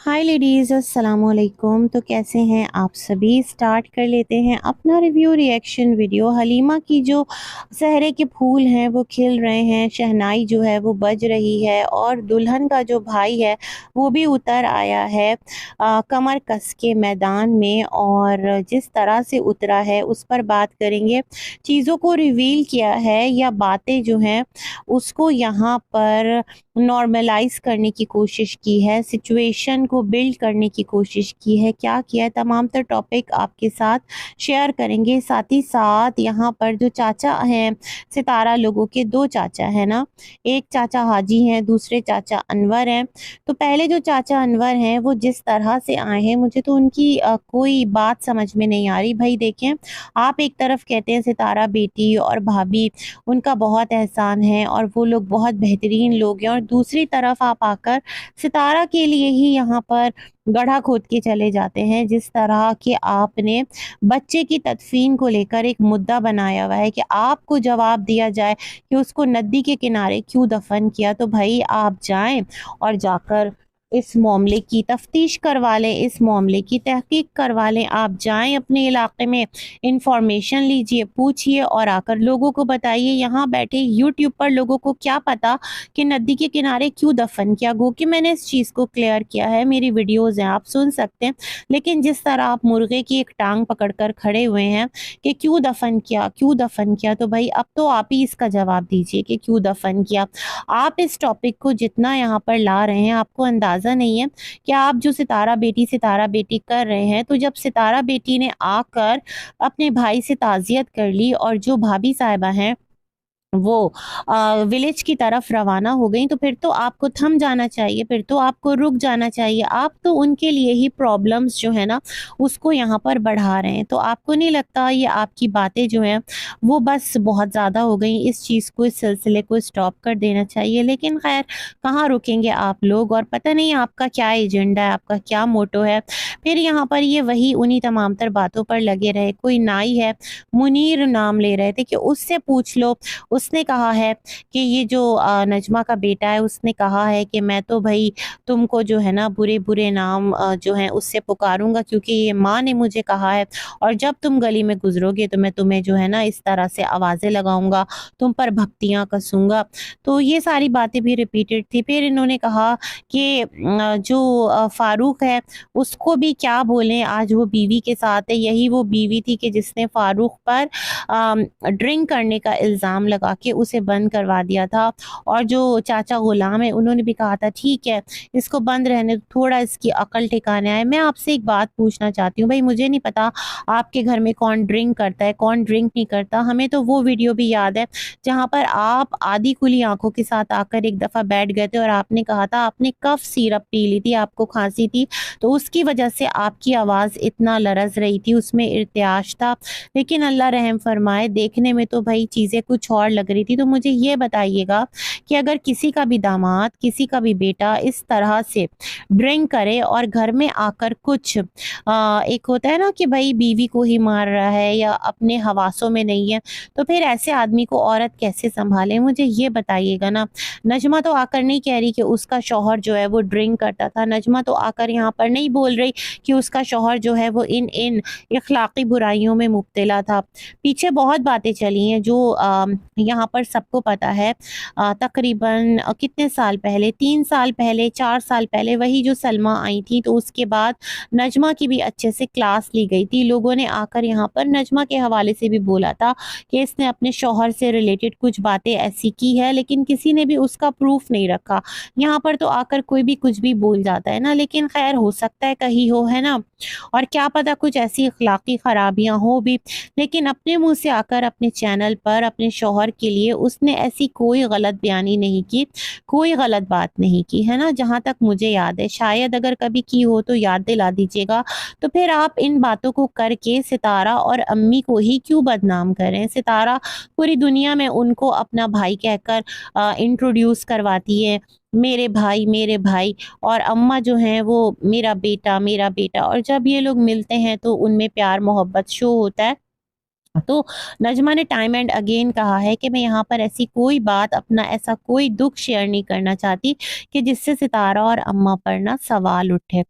हाय ladies, अस्सलाम वालेकुम। तो कैसे हैं आप सभी। स्टार्ट कर लेते हैं अपना रिव्यू रिएक्शन वीडियो। हलीमा की जो सहरे के फूल हैं वो खिल रहे हैं, शहनाई जो है वो बज रही है और दुल्हन का जो भाई है वो भी उतर आया है कमर कस के मैदान में। और जिस तरह से उतरा है उस पर बात करेंगे। चीज़ों को रिवील किया है या बातें जो हैं उसको यहाँ पर नॉर्मलाइज़ करने की कोशिश की है, सिचुएशन को बिल्ड करने की कोशिश की है। क्या किया है, तमाम तर टॉपिक आपके साथ शेयर करेंगे। साथ ही साथ यहाँ पर जो चाचा हैं, सितारा लोगों के 2 चाचा हैं ना, एक चाचा हाजी हैं, दूसरे चाचा अनवर हैं। तो पहले जो चाचा अनवर हैं वो जिस तरह से आए हैं, मुझे तो उनकी कोई बात समझ में नहीं आ रही। भई देखें, आप एक तरफ कहते हैं सितारा बेटी और भाभी उनका बहुत एहसान है और वो लोग बहुत बेहतरीन लोग हैं, और दूसरी तरफ आप आकर सितारा के लिए ही यहाँ पर गड्ढा खोद के चले जाते हैं। जिस तरह के आपने बच्चे की तदफीन को लेकर एक मुद्दा बनाया हुआ है कि आपको जवाब दिया जाए कि उसको नदी के किनारे क्यों दफन किया, तो भाई आप जाएं और जाकर इस मामले की तफ्तीश करवा लें, इस मामले की तहकीक करवा लें। आप जाएं अपने इलाके में, इंफॉर्मेशन लीजिए, पूछिए और आकर लोगों को बताइए। यहाँ बैठे यूट्यूब पर लोगों को क्या पता कि नदी के किनारे क्यों दफन किया। गो कि मैंने इस चीज़ को क्लियर किया है, मेरी वीडियोज़ हैं, आप सुन सकते हैं। लेकिन जिस तरह आप मुर्गे की एक टांग पकड़कर खड़े हुए हैं कि क्यों दफन किया, क्यों दफन किया, तो भाई अब तो आप ही इसका जवाब दीजिए कि क्यों दफन किया। आप इस टॉपिक को जितना यहाँ पर ला रहे हैं, आपको अंदाज़ा नहीं है कि आप जो सितारा बेटी कर रहे हैं, तो जब सितारा बेटी ने आकर अपने भाई से ताज़ियत कर ली और जो भाभी साहिबा हैं वो विलेज की तरफ रवाना हो गई, तो फिर तो आपको थम जाना चाहिए, फिर तो आपको रुक जाना चाहिए। आप तो उनके लिए ही प्रॉब्लम्स जो है ना उसको यहाँ पर बढ़ा रहे हैं। तो आपको नहीं लगता ये आपकी बातें जो हैं वो बस बहुत ज़्यादा हो गई, इस चीज़ को, इस सिलसिले को स्टॉप कर देना चाहिए। लेकिन खैर, कहाँ रुकेंगे आप लोग, और पता नहीं आपका क्या एजेंडा है, आपका क्या मोटो है। फिर यहाँ पर ये वही उन्हीं तमाम तर बातों पर लगे रहे। कोई नाई है, मुनीर नाम ले रहे थे कि उससे पूछ लो, उसने कहा है कि ये जो नजमा का बेटा है उसने कहा है कि मैं तो भई तुमको जो है ना बुरे-बुरे नाम जो हैं उससे पुकारूँगा, क्योंकि ये माँ ने मुझे कहा है, और जब तुम गली में गुज़रोगे तो मैं तुम्हें जो है ना इस तरह से आवाज़ें लगाऊँगा, तुम पर भक्तियाँ कसूँगा। तो ये सारी बातें भी रिपीटेड थी। फिर इन्होंने कहा कि जो फ़ारूक है उसको भी क्या बोलें, आज वो बीवी के साथ है। यही वो बीवी थी कि जिसने फ़ारूक पर ड्रिंक करने का इल्ज़ाम लगा के उसे बंद करवा दिया था। और जो चाचा गुलाम है उन्होंने भी कहा था ठीक है, इसको बंद रहने दो, थोड़ा इसकी अकल ठिकाने आए। मैं आपसे एक बात पूछना चाहती हूँ, भाई मुझे नहीं पता आपके घर में कौन ड्रिंक करता है, कौन ड्रिंक नहीं करता। हमें तो वो वीडियो भी याद है जहाँ पर आप आधी खुली आँखों के साथ आकर एक दफ़ा बैठ गए थे और आपने कहा था आपने कफ सिरप पी ली थी, आपको खाँसी थी, तो उसकी वजह से आपकी आवाज़ इतना लरज़ रही थी, उसमें इर्तियाश था। लेकिन अल्लाह रहम फरमाए, देखने में तो भई चीज़ें कुछ और लग रही थी। तो मुझे ये बताइएगा कि अगर किसी का भी दामाद, किसी का भी बेटा इस तरह से ड्रिंक करे और घर में आकर कुछ एक होता है ना कि भई बीवी को ही मार रहा है या अपने हवासों में नहीं है, तो फिर ऐसे आदमी को औरत कैसे सँभाले? मुझे ये बताइएगा ना। नजमा तो आकर नहीं कह रही कि उसका शौहर जो है वो ड्रिंक करता था। नजमा तो आकर यहाँ पर नहीं बोल रही कि उसका शौहर जो है वो इन इखलाकी बुराइयों में मुब्तला था। पीछे बहुत बातें चली हैं जो यहाँ पर सबको पता है। तकरीबन कितने साल पहले, 3 साल पहले, 4 साल पहले, वही जो सलमा आई थी, तो उसके बाद नजमा की भी अच्छे से क्लास ली गई थी। लोगों ने आकर यहाँ पर नजमा के हवाले से भी बोला था कि इसने अपने शौहर से रिलेटेड कुछ बातें ऐसी की है, लेकिन किसी ने भी उसका प्रूफ नहीं रखा। यहाँ पर तो आकर कोई भी कुछ भी बोल जाता है ना, लेकिन खैर हो सकता है कहीं हो, है ना? और क्या पता कुछ ऐसी अखलाकी खराबियां हो भी। लेकिन अपने मुंह से आकर अपने चैनल पर अपने शौहर के लिए उसने ऐसी कोई गलत बयानी नहीं की, कोई गलत बात नहीं की, है ना? जहाँ तक मुझे याद है, शायद अगर कभी की हो तो याद दिला दीजिएगा। तो फिर आप इन बातों को करके सितारा और अम्मी को ही क्यों बदनाम करें? सितारा पूरी दुनिया में उनको अपना भाई कहकर इंट्रोड्यूस करवाती है, मेरे भाई, और अम्मा जो हैं वो मेरा बेटा, और जब ये लोग मिलते हैं तो उनमें प्यार मोहब्बत शो होता है। तो नजमा ने टाइम एंड अगेन कहा है कि मैं यहाँ पर ऐसी कोई बात, अपना ऐसा कोई दुख शेयर नहीं करना चाहती कि जिससे सितारा और अम्मा पर ना सवाल उठे।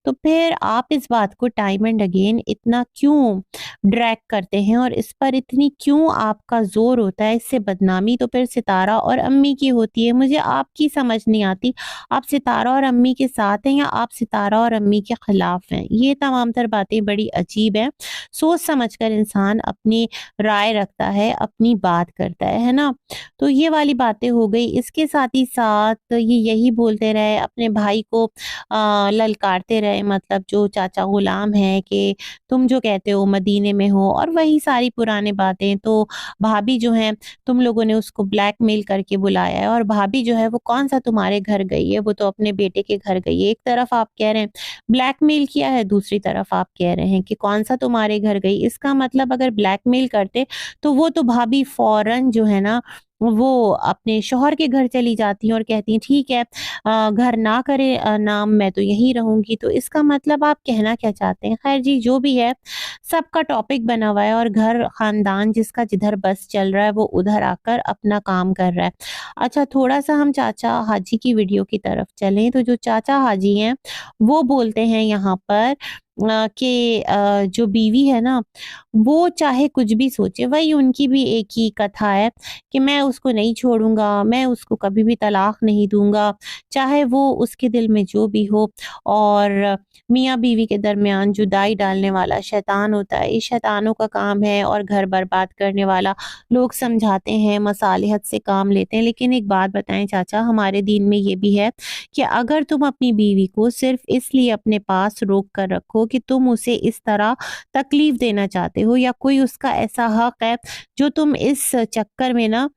तो फिर आप इस बात को टाइम एंड अगेन इतना क्यों ड्रैग करते हैं और इस पर इतनी क्यों आपका ज़ोर होता है? इससे बदनामी तो फिर सितारा और अम्मी की होती है। मुझे आपकी समझ नहीं आती, आप सितारा और अम्मी के साथ हैं या आप सितारा और अम्मी के खिलाफ हैं? ये तमाम तर बातें बड़ी अजीब हैं। सोच समझकर इंसान अपनी राय रखता है, अपनी बात करता है ना? तो ये वाली बातें हो गई। इसके साथ ही साथ ये यही बोलते रहे, अपने भाई को ललकारते रहे, मतलब जो चाचा गुलाम हैं, कि तुम जो कहते हो मदीने में हो, और वही सारी पुरानी बातें। तो भाभी जो हैं, तुम लोगों ने उसको ब्लैकमेल करके बुलाया है, और भाभी जो है वो कौन-सा तुम्हारे घर गई है, वो तो अपने बेटे के घर गई है। एक तरफ आप कह रहे हैं ब्लैकमेल किया है, दूसरी तरफ आप कह रहे हैं कि कौन-सा तुम्हारे घर गई। इसका मतलब अगर ब्लैकमेल करते तो वो तो भाभी फ़ौरन जो है ना, वो अपने शौहर के घर चली जाती हैं और कहती हैं ठीक है, घर ना करे नाम, मैं तो यहीं रहूँगी। तो इसका मतलब आप कहना क्या चाहते हैं? ख़ैर जी, जो भी है, सबका टॉपिक बना हुआ है और घर ख़ानदान जिसका जिधर बस चल रहा है वो उधर आकर अपना काम कर रहा है। अच्छा, थोड़ा-सा हम चाचा हाजी की वीडियो की तरफ चलें, तो जो चाचा हाजी हैं, वो बोलते हैं यहाँ पर कि जो बीवी है ना, वो चाहे कुछ भी सोचे, वही उनकी भी एक ही कथा है कि मैं उसको नहीं छोड़ूँगा, मैं उसको कभी भी तलाक नहीं दूँगा, चाहे वो उसके दिल में जो भी हो। और मियाँ-बीवी के दरमियान जुदाई डालने वाला शैतान होता है, ये शैतानों का काम है, और घर बर्बाद करने वाला, लोग समझाते हैं, मसालिहत से काम लेते हैं। लेकिन एक बात बताएँ चाचा, हमारे दीन में ये भी है कि अगर तुम अपनी बीवी को सिर्फ़ इसलिए अपने पास रोक कर रखो कि तुम उसे इस तरह तकलीफ़ देना चाहते हो, या कोई उसका ऐसा हक़ है जो तुम इस चक्कर में ना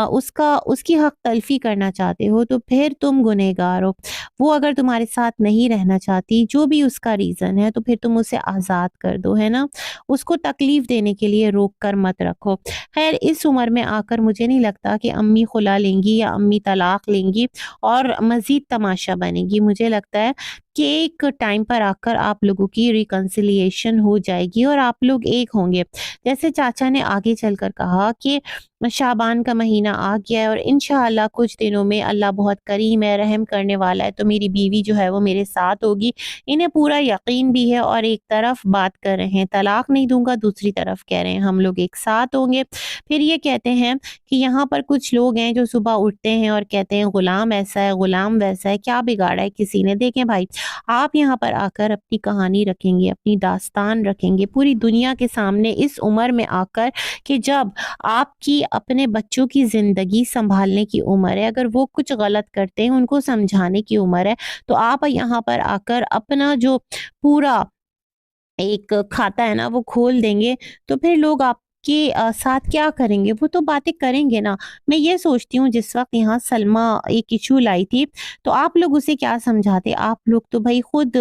उसका उसकी हक़ तलफ़ी करना चाहते हो, तो फिर तुम गुनहगार हो। वो अगर तुम्हारे साथ नहीं रहना चाहती, जो भी उसका रीज़न है, तो फिर तुम उसे आज़ाद कर दो, है ना? उसको तकलीफ़ देने के लिए रोक कर मत रखो। ख़ैर, इस उम्र में आकर मुझे नहीं लगता कि अम्मी खुला लेंगी या अम्मी तलाक लेंगी और मज़ीद तमाशा बनेगी। मुझे लगता है कि एक टाइम पर आकर आप लोगों की रिकन्सिलिएशन हो जाएगी और आप लोग एक होंगे। जैसे चाचा ने आगे चलकर कहा कि शाबान का महीना आ गया है और इंशाअल्लाह कुछ दिनों में अल्लाह बहुत करीम है, रहम करने वाला है, तो मेरी बीवी जो है वो मेरे साथ होगी। इन्हें पूरा यकीन भी है, और एक तरफ बात कर रहे हैं तलाक नहीं दूँगा, दूसरी तरफ कह रहे हैं हम लोग एक साथ होंगे। फिर ये कहते हैं कि यहाँ पर कुछ लोग हैं जो सुबह उठते हैं और कहते हैं गुलाम ऐसा है, गुलाम वैसा है, क्या बिगाड़ा है किसी ने? देखें भाई, आप यहाँ पर आकर अपनी कहानी रखेंगे, अपनी दास्तान रखेंगे पूरी दुनिया के सामने इस उम्र में आकर, कि जब आपकी अपने बच्चों की ज़िंदगी सँभालने की उम्र है, अगर वो कुछ गलत करते हैं उनको समझाने की उम्र है, तो आप यहाँ पर आकर अपना जो पूरा एक खाता है ना वो खोल देंगे, तो फिर लोग आपके साथ क्या करेंगे? वो तो बातें करेंगे ना। मैं ये सोचती हूँ, जिस वक़्त यहाँ सलमा एक इश्यू लाई थी, तो आप लोग उसे क्या समझाते? आप लोग तो भई खुद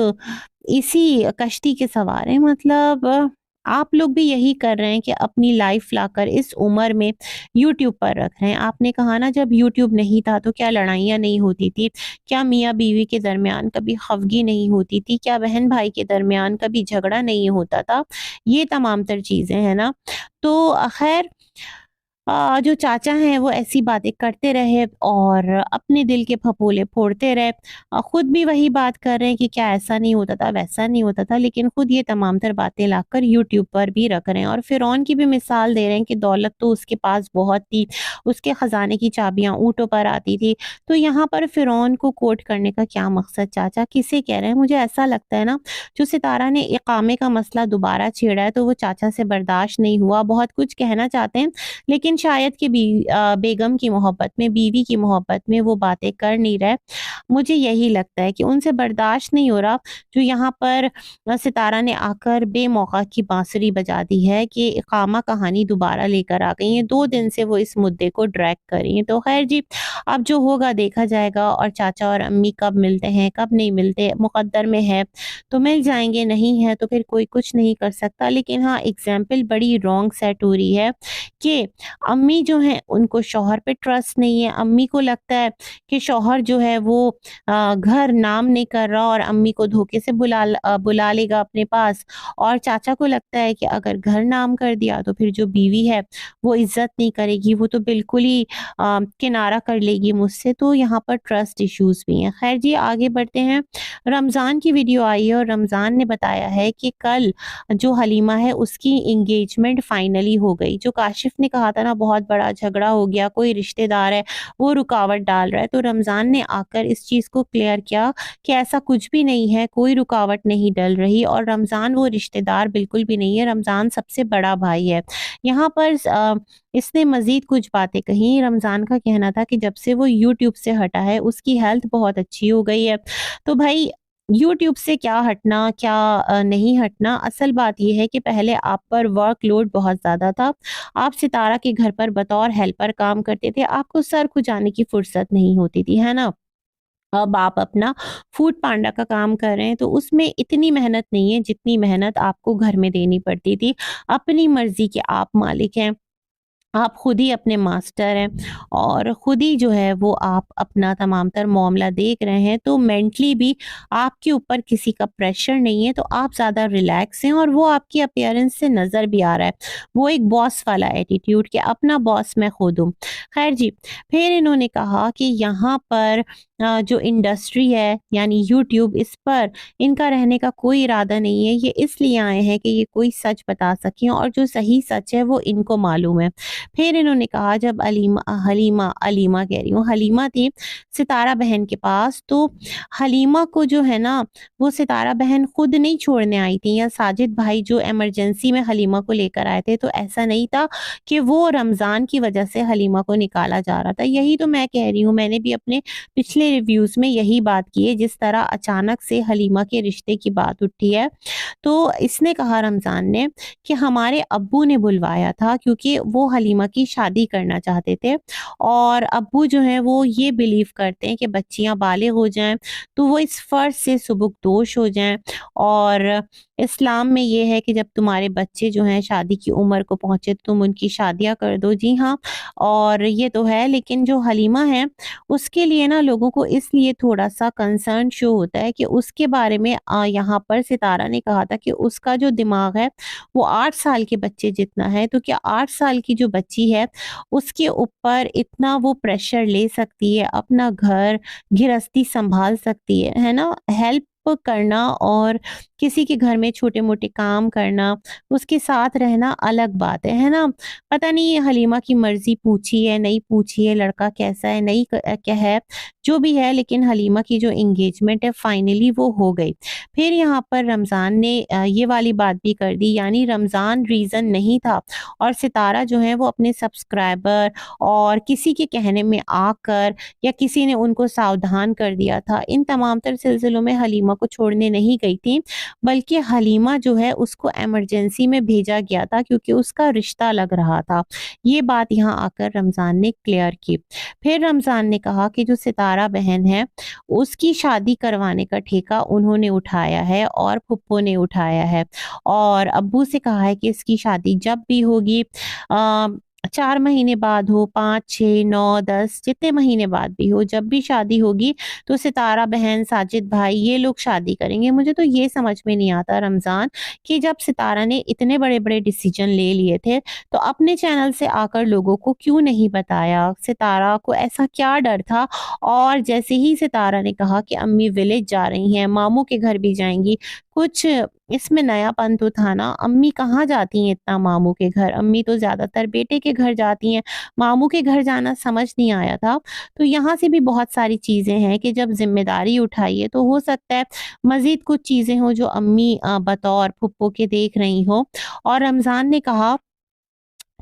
इसी कश्ती के सवार हैं, मतलब आप लोग भी यही कर रहे हैं कि अपनी लाइफ़ लाकर इस उम्र में यूट्यूब पर रख रहे हैं। आपने कहा ना, जब यूट्यूब नहीं था तो क्या लड़ाइयाँ नहीं होती थी? क्या मियाँ-बीवी के दरमियान कभी खफ़गी नहीं होती थी? क्या बहन-भाई के दरमियान कभी झगड़ा नहीं होता था? ये तमाम तर चीज़ें हैं ना। तो ख़ैर, जो चाचा हैं वो ऐसी बातें करते रहे और अपने दिल के फपोले फोड़ते रहे। खुद भी वही बात कर रहे हैं कि क्या ऐसा नहीं होता था, वैसा नहीं होता था, लेकिन खुद ये तमाम तर बातें लाकर यूट्यूब पर भी रख रहे हैं, और फ़िरौन की भी मिसाल दे रहे हैं कि दौलत तो उसके पास बहुत थी, उसके ख़ज़ाने की चाबियाँ ऊँटों पर आती थी। तो यहाँ पर फ़िरौन को कोट करने का क्या मकसद चाचा? किसे कह रहे हैं? मुझे ऐसा लगता है ना, जो सितारा ने इक़ामे का मसला दोबारा छेड़ा है, तो वो चाचा से बर्दाश्त नहीं हुआ। बहुत कुछ कहना चाहते हैं, लेकिन शायद कि बेगम की मोहब्बत में, बीवी की मोहब्बत में वो बातें कर नहीं रहे। मुझे यही लगता है कि उनसे बर्दाश्त नहीं हो रहा, जो यहाँ पर सितारा ने आकर बेमौका की बांसुरी बजा दी है कि इक़ामा कहानी दोबारा लेकर आ गई हैं। 2 दिन से वो इस मुद्दे को ड्रैग कर रही हैं। तो ख़ैर जी, अब जो होगा देखा जाएगा, और चाचा और अम्मी कब मिलते हैं, कब नहीं मिलते, मुक़द्दर में है तो मिल जाएँगे, नहीं है तो फिर कोई कुछ नहीं कर सकता। लेकिन हाँ, एग्ज़ाम्पल बड़ी रॉन्ग सेट हो रही है कि अम्मी जो हैं उनको शौहर पे ट्रस्ट नहीं है। अम्मी को लगता है कि शौहर जो है वो घर नाम नहीं कर रहा और अम्मी को धोखे से बुला लेगा अपने पास। और चाचा को लगता है कि अगर घर नाम कर दिया तो फिर जो बीवी है वो इज़्ज़त नहीं करेगी, वो तो बिल्कुल ही किनारा कर लेगी मुझसे। तो यहाँ पर ट्रस्ट इश्यूज़ भी हैं। ख़ैर जी, आगे बढ़ते हैं। रमज़ान की वीडियो आई है और रमज़ान ने बताया है कि कल जो हलीमा है उसकी एंगेजमेंट फाइनली हो गई। जो काशिफ़ ने कहा था ना बहुत बड़ा झगड़ा हो गया, कोई रिश्तेदार है वो रुकावट डाल रहा है, तो रमज़ान ने आकर इस चीज़ को क्लियर किया कि ऐसा कुछ भी नहीं है, कोई रुकावट नहीं डल रही और रमज़ान वो रिश्तेदार बिल्कुल भी नहीं है, रमज़ान सबसे बड़ा भाई है। यहाँ पर इसने मज़ीद कुछ बातें कहीं। रमज़ान का कहना था कि जब से वो यूट्यूब से हटा है उसकी हेल्थ बहुत अच्छी हो गई है। तो भाई यूट्यूब से क्या हटना, क्या नहीं हटना, असल बात ये है कि पहले आप पर वर्कलोड बहुत ज़्यादा था। आप सितारा के घर पर बतौर हेल्पर काम करते थे, आपको सर खुजाने की फुर्सत नहीं होती थी, है ना? अब आप अपना फूड पांडा का काम कर रहे हैं, तो उसमें इतनी मेहनत नहीं है जितनी मेहनत आपको घर में देनी पड़ती थी। अपनी मर्ज़ी के आप मालिक हैं। आप खुद ही अपने मास्टर हैं और खुद ही जो है वो आप अपना तमाम तर मामला देख रहे हैं, तो मेंटली भी आपके ऊपर किसी का प्रेशर नहीं है, तो आप ज़्यादा रिलैक्स हैं और वो आपकी अपीयरेंस से नज़र भी आ रहा है। वो एक बॉस वाला एटीट्यूड कि अपना बॉस मैं खुद हूँ। खैर जी, फिर इन्होंने कहा कि यहाँ पर जो इंडस्ट्री है यानी यूट्यूब, इस पर इनका रहने का कोई इरादा नहीं है। ये इसलिए आए हैं कि ये कोई सच बता सकें और जो सही सच है वो इनको मालूम है। फिर इन्होंने कहा जब हलीमा अलीमा कह रही हूँ, हलीमा थी सितारा बहन के पास, तो हलीमा को जो है ना वो सितारा बहन खुद नहीं छोड़ने आई थी या साजिद भाई जो इमरजेंसी में हलीमा को लेकर आए थे, तो ऐसा नहीं था कि वो रमज़ान की वजह से हलीमा को निकाला जा रहा था। यही तो मैं कह रही हूँ, मैंने भी अपने पिछले रिव्यूज़ में यही बात की है, जिस तरह अचानक से हलीमा के रिश्ते की बात उठी है। तो इसने कहा रमज़ान ने कि हमारे अब्बू ने बुलवाया था क्योंकि वो हलीमा की शादी करना चाहते थे और अब्बू जो हैं वो ये बिलीव करते हैं कि बच्चियां बालिग हो जाएं तो वो इस फ़र्ज़ से सुबुकदोश हो जाएं। और इस्लाम में ये है कि जब तुम्हारे बच्चे जो हैं शादी की उम्र को पहुँचे तो तुम उनकी शादियाँ कर दो। जी हाँ, और ये तो है, लेकिन जो हलीमा है उसके लिए ना लोगों को इसलिए थोड़ा-सा कंसर्न शो होता है कि उसके बारे में यहाँ पर सितारा ने कहा था कि उसका जो दिमाग है वो 8 साल के बच्चे जितना है, तो क्या 8 साल की जो बच्ची है उसके ऊपर इतना वो प्रेशर ले सकती है, अपना घर गृहस्थी सँभाल सकती है ना? हेल्प करना और किसी के घर में छोटे-मोटे काम करना, उसके साथ रहना अलग बात है ना? पता नहीं ये हलीमा की मर्ज़ी पूछी है, नहीं पूछी है, लड़का कैसा है, नहीं क्या है, जो भी है, लेकिन हलीमा की जो एंगेजमेंट है फाइनली वो हो गई। फिर यहाँ पर रमज़ान ने ये वाली बात भी कर दी, यानी रमज़ान रीज़न नहीं था और सितारा जो है वो अपने सब्सक्राइबर और किसी के कहने में आकर या किसी ने उनको सावधान कर दिया था, इन तमाम तर सिलसिलों में हलीमा को छोड़ने नहीं गई थी, बल्कि हलीमा जो है उसको इमरजेंसी में भेजा गया था क्योंकि उसका रिश्ता लग रहा था। ये बात यहाँ आकर रमज़ान ने क्लियर की। फिर रमज़ान ने कहा कि जो सितारा बहन है उसकी शादी करवाने का ठेका उन्होंने उठाया है और फुप्पो ने उठाया है और अब्बू से कहा है कि इसकी शादी जब भी होगी 4 महीने बाद हो, 5, 6, 9, 10 जितने महीने बाद भी हो, जब भी शादी होगी तो सितारा बहन, साजिद भाई ये लोग शादी करेंगे। मुझे तो ये समझ में नहीं आता रमज़ान कि जब सितारा ने इतने बड़े-बड़े डिसीजन ले लिए थे, तो अपने चैनल से आकर लोगों को क्यों नहीं बताया? सितारा को ऐसा क्या डर था? और जैसे ही सितारा ने कहा कि अम्मी विलेज जा रही हैं, मामू के घर भी जाएँगी, कुछ इसमें नयापन तो था ना। अम्मी कहाँ जाती हैं इतना मामू के घर, अम्मी तो ज़्यादातर बेटे के घर जाती हैं, मामू के घर जाना समझ नहीं आया था। तो यहाँ से भी बहुत सारी चीज़ें हैं कि जब ज़िम्मेदारी उठाई है तो हो सकता है मज़ीद कुछ चीज़ें हों जो अम्मी बतौर फुप्पो के देख रही हों। और रमज़ान ने कहा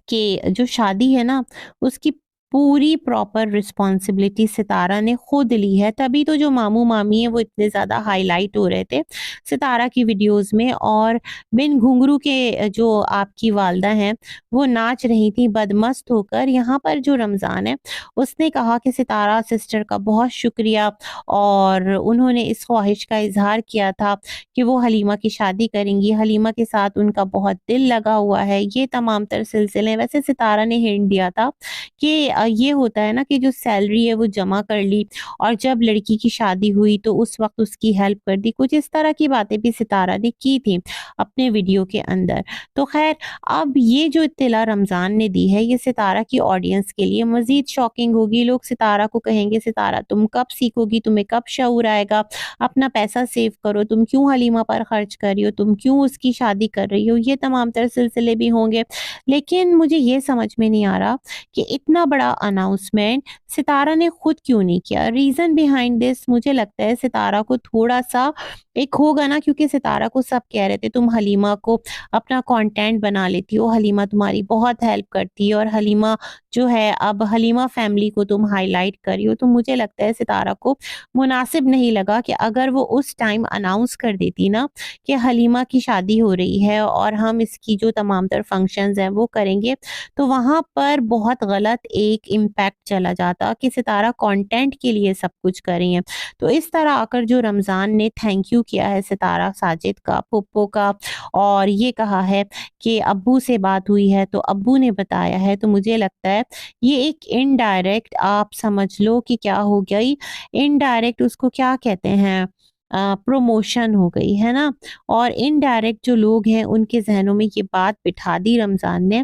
कि जो शादी है ना उसकी पूरी प्रॉपर रिस्पॉन्सिबिलिटी सितारा ने खुद ली है, तभी तो जो मामू मामी है वो इतने ज़्यादा हाईलाइट हो रहे थे सितारा की वीडियोस में। और बिन घुंघरू के जो आपकी वालदा हैं वो नाच रही थी बदमस्त होकर। यहाँ पर जो रमज़ान है उसने कहा कि सितारा सिस्टर का बहुत शुक्रिया, और उन्होंने इस ख्वाहिश का इजहार किया था कि वो हलीमा की शादी करेंगी, हलीमा के साथ उनका बहुत दिल लगा हुआ है, ये तमाम तर सिलसिले। वैसे सितारा ने हिंट दिया था कि ये होता है ना कि जो सैलरी है वो जमा कर ली और जब लड़की की शादी हुई तो उस वक्त उसकी हेल्प कर दी, कुछ इस तरह की बातें भी सितारा ने की थी अपने वीडियो के अंदर। तो खैर, अब ये जो इत्तला रमज़ान ने दी है ये सितारा की ऑडियंस के लिए मज़ीद शॉकिंग होगी। लोग सितारा को कहेंगे सितारा तुम कब सीखोगी, तुम्हें कब शऊर आएगा, अपना पैसा सेव करो, तुम क्यों हलीमा पर खर्च कर रही हो, तुम क्यों उसकी शादी कर रही हो, ये तमाम तर सिलसिले भी होंगे। लेकिन मुझे ये समझ में नहीं आ रहा कि इतना बड़ा अनाउंसमेंट सितारा ने खुद क्यों नहीं किया। रीज़न बिहाइंड दिस मुझे लगता है सितारा को थोड़ा-सा एक होगा ना, क्योंकि सितारा को सब कह रहे थे तुम हलीमा को अपना कंटेंट बना लेती हो, हलीमा तुम्हारी बहुत हेल्प करती है और हलीमा जो है अब हलीमा फैमिली को तुम हाईलाइट कर रही हो। तो मुझे लगता है सितारा को मुनासिब नहीं लगा कि अगर वो उस टाइम अनाउंस कर देती ना कि हलीमा की शादी हो रही है और हम इसकी जो तमाम तर फंक्शंस हैं वो करेंगे, तो वहाँ पर बहुत गलत एक इम्पैक्ट चला जाता कि सितारा कंटेंट के लिए सब कुछ कर रही हैं। तो इस तरह आकर जो रमज़ान ने थैंक यू किया है सितारा साजिद का, पुप्पो का, और ये कहा है कि अब्बू से बात हुई है तो अब्बू ने बताया है, तो मुझे लगता है ये एक इनडायरेक्ट आप समझ लो कि क्या हो गई, इनडायरेक्ट उसको क्या कहते हैं, प्रमोशन हो गई है ना। और इनडायरेक्ट जो लोग हैं उनके जहनों में ये बात बिठा दी रमज़ान ने।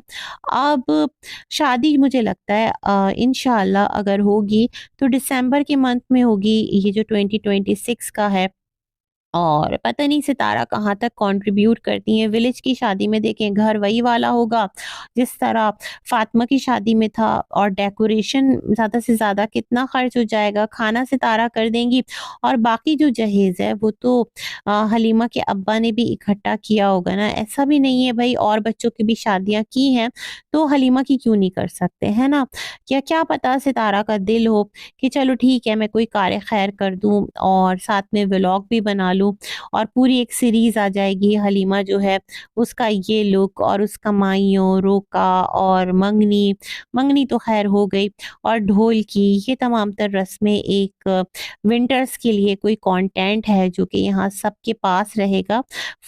अब शादी मुझे लगता है इंशाअल्लाह अगर होगी तो दिसंबर के मंथ में होगी, ये जो 2026 का है। और पता नहीं सितारा कहाँ तक कंट्रीब्यूट करती हैं। विलेज की शादी में देखें घर वही वाला होगा जिस तरह फातिमा की शादी में था, और डेकोरेशन ज़्यादा से ज़्यादा कितना खर्च हो जाएगा, खाना सितारा कर देंगी और बाकी जो जहेज़ है वो तो हलीमा के अब्बा ने भी इकट्ठा किया होगा ना। ऐसा भी नहीं है भाई, और बच्चों की भी शादियाँ की हैं तो हलीमा की क्यों नहीं कर सकते, है ना। क्या क्या पता सितारा का दिल हो कि चलो ठीक है मैं कोई कार्य खैर कर दूँ और साथ में व्लॉग भी बना लूँ और पूरी एक सीरीज आ जाएगी हलीमा जो है उसका ये लुक और उसका माइयों रोका और मंगनी, मंगनी तो खैर हो गई, और ढोल की ये तमाम तर रस्में एक विंटर्स के लिए कोई कंटेंट है जो कि यहाँ सबके पास रहेगा।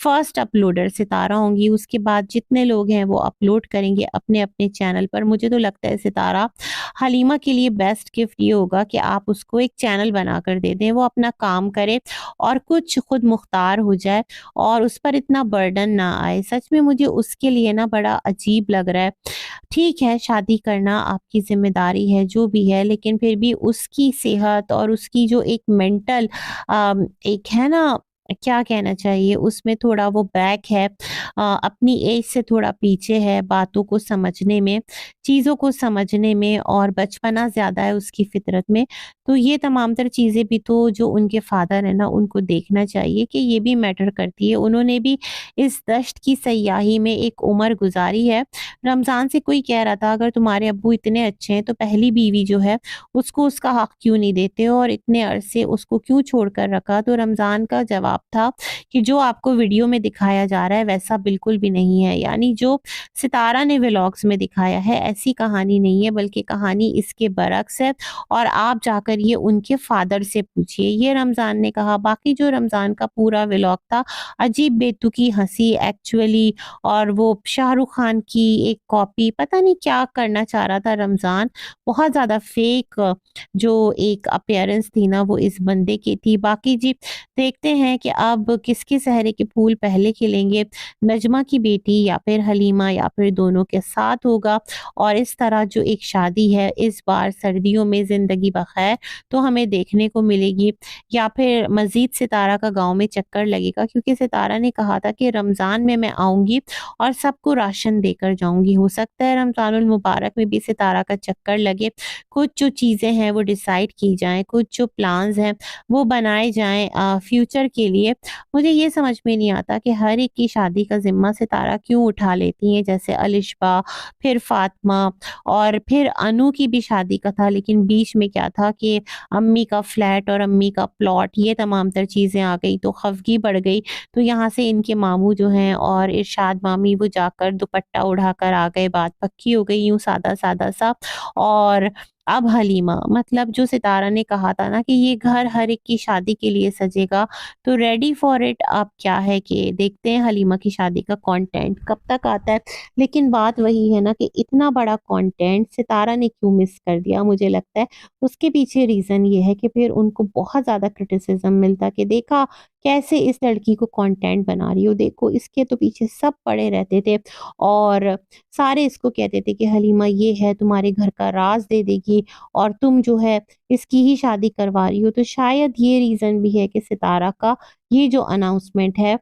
फर्स्ट अपलोडर सितारा होंगी, उसके बाद जितने लोग हैं वो अपलोड करेंगे अपने अपने चैनल पर। मुझे तो लगता है सितारा हलीमा के लिए बेस्ट गिफ्ट ये होगा कि आप उसको एक चैनल बना कर दे दें, वो अपना काम करे और कुछ खुद मुख्तार हो जाए और उस पर इतना बर्डन ना आए। सच में मुझे उसके लिए ना बड़ा अजीब लग रहा है। ठीक है, शादी करना आपकी ज़िम्मेदारी है जो भी है, लेकिन फिर भी उसकी सेहत और उसकी जो एक मेंटल एक है ना, क्या कहना चाहिए, उसमें थोड़ा वो बैक है, अपनी एज से थोड़ा पीछे है बातों को समझने में, चीज़ों को समझने में, और बचपना ज़्यादा है उसकी फ़ितरत में। तो ये तमाम तर चीज़ें भी तो जो उनके फ़ादर हैं ना उनको देखना चाहिए कि ये भी मैटर करती है। उन्होंने भी इस दश्त की सयाही में एक उम्र गुज़ारी है। रमज़ान से कोई कह रहा था अगर तुम्हारे अब्बू इतने अच्छे हैं तो पहली बीवी जो है उसको उसका हक क्यों नहीं देते हो और इतने अरसे उसको क्यों छोड़ कर रखा। तो रमज़ान का जवाब था कि जो आपको वीडियो में दिखाया जा रहा है वैसा बिल्कुल भी नहीं है, यानी जो सितारा ने व्लॉग्स में दिखाया है ऐसी कहानी नहीं है, बल्कि कहानी इसके बरक्स है और आप जाकर ये उनके फादर से पूछिए, ये रमज़ान ने कहा। बाकी जो रमज़ान का पूरा व्लॉग था अजीब बेतुकी हंसी एक्चुअली, और वो शाहरुख खान की एक कॉपी, पता नहीं क्या करना चाह रहा था रमज़ान। बहुत ज़्यादा फेक जो एक अपीयरेंस थी ना वो इस बंदे की थी। बाकी जी देखते हैं कि अब किसके सहरे के फूल पहले खिलेंगे, नजमा की बेटी या फिर हलीमा या फिर दोनों के साथ होगा। और इस तरह जो एक शादी है इस बार सर्दियों में ज़िंदगी बखैर तो हमें देखने को मिलेगी, या फिर मज़ीद सितारा का गाँव में चक्कर लगेगा, क्योंकि सितारा ने कहा था कि रमज़ान में मैं आऊँगी और सबको राशन देकर जाऊँगी। हो सकता है रमज़ानुल मुबारक में भी सितारा का चक्कर लगे, कुछ जो चीज़ें हैं वो डिसाइड की जाएँ, कुछ जो प्लान्स हैं वो बनाए जाएँ फ्यूचर के लिए। मुझे ये समझ में नहीं आता कि हर एक की शादी का ज़िम्मा सितारा क्यों उठा लेती हैं, जैसे अलिशबा, फिर फ़ातिमा और फिर अनु की भी शादी का था, लेकिन बीच में क्या था कि अम्मी का फ्लैट और अम्मी का प्लॉट, ये तमाम तर चीज़ें आ गई तो खफ़गी बढ़ गई। तो यहाँ से इनके मामू जो हैं और इरशाद मामी वो जाकर दुपट्टा उड़ाकर आ गए, बात पक्की हो गई यूँ सादा-सादा सा। और अब हलीमा, मतलब जो सितारा ने कहा था ना कि ये घर हर एक की शादी के लिए सजेगा, तो रेडी फॉर इट अब क्या है कि देखते हैं हलीमा की शादी का कंटेंट कब तक आता है। लेकिन बात वही है ना कि इतना बड़ा कंटेंट सितारा ने क्यों मिस कर दिया, मुझे लगता है उसके पीछे रीज़न ये है कि फिर उनको बहुत ज़्यादा क्रिटिसिज़्म मिलता कि देखा कैसे इस लड़की को कंटेंट बना रही हो, देखो इसके तो पीछे सब पड़े रहते थे और सारे इसको कहते थे कि हलीमा ये है तुम्हारे घर का राज़ दे देगी और तुम जो है इसकी ही शादी करवा रही हो। तो शायद ये रीज़न भी है कि सितारा का ये जो अनाउंसमेंट है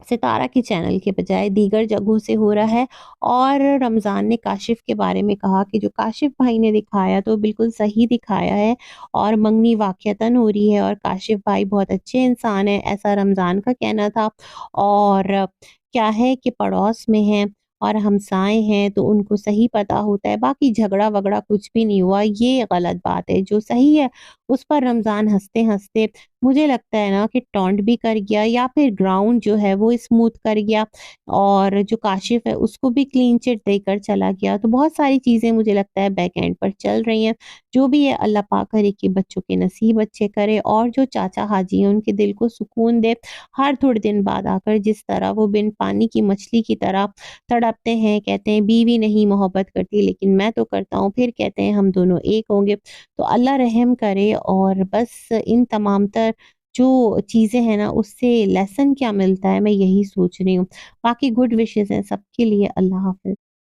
सितारा के चैनल के बजाय दीगर जगहों से हो रहा है। और रमज़ान ने काशिफ़ के बारे में कहा कि जो काशिफ़ भाई ने दिखाया तो बिल्कुल सही दिखाया है और मंगनी वाक़यतन हो रही है और काशिफ़ भाई बहुत अच्छे इंसान हैं, ऐसा रमज़ान का कहना था। और क्या है कि पड़ोस में हैं और हमसाए हैं तो उनको सही पता होता है, बाकी झगड़ा-वगड़ा कुछ भी नहीं हुआ, ये गलत बात है। जो सही है उस पर रमज़ान हँसते-हँसते मुझे लगता है ना कि टॉन्ट भी कर गया या फिर ग्राउंड जो है वो स्मूथ कर गया और जो काशिफ़ है उसको भी क्लीन चिट देकर चला गया। तो बहुत सारी चीज़ें मुझे लगता है बैक एंड पर चल रही हैं। जो भी है अल्लाह पाक करे कि बच्चों के नसीब अच्छे करे और जो चाचा हाजी हैं उनके दिल को सुकून दे। हर थोड़े दिन बाद आकर जिस तरह वो बिन पानी की मछली की तरह तड़पते हैं, कहते हैं बीवी नहीं मोहब्बत करती लेकिन मैं तो करता हूँ, फिर कहते हैं हम दोनों एक होंगे। तो अल्लाह रहम करे और बस इन तमाम तर जो चीज़ें हैं ना उससे लेसन क्या मिलता है मैं यही सोच रही हूँ। बाकी गुड विशेज़ हैं सबके लिए। अल्लाह हाफ़िज़।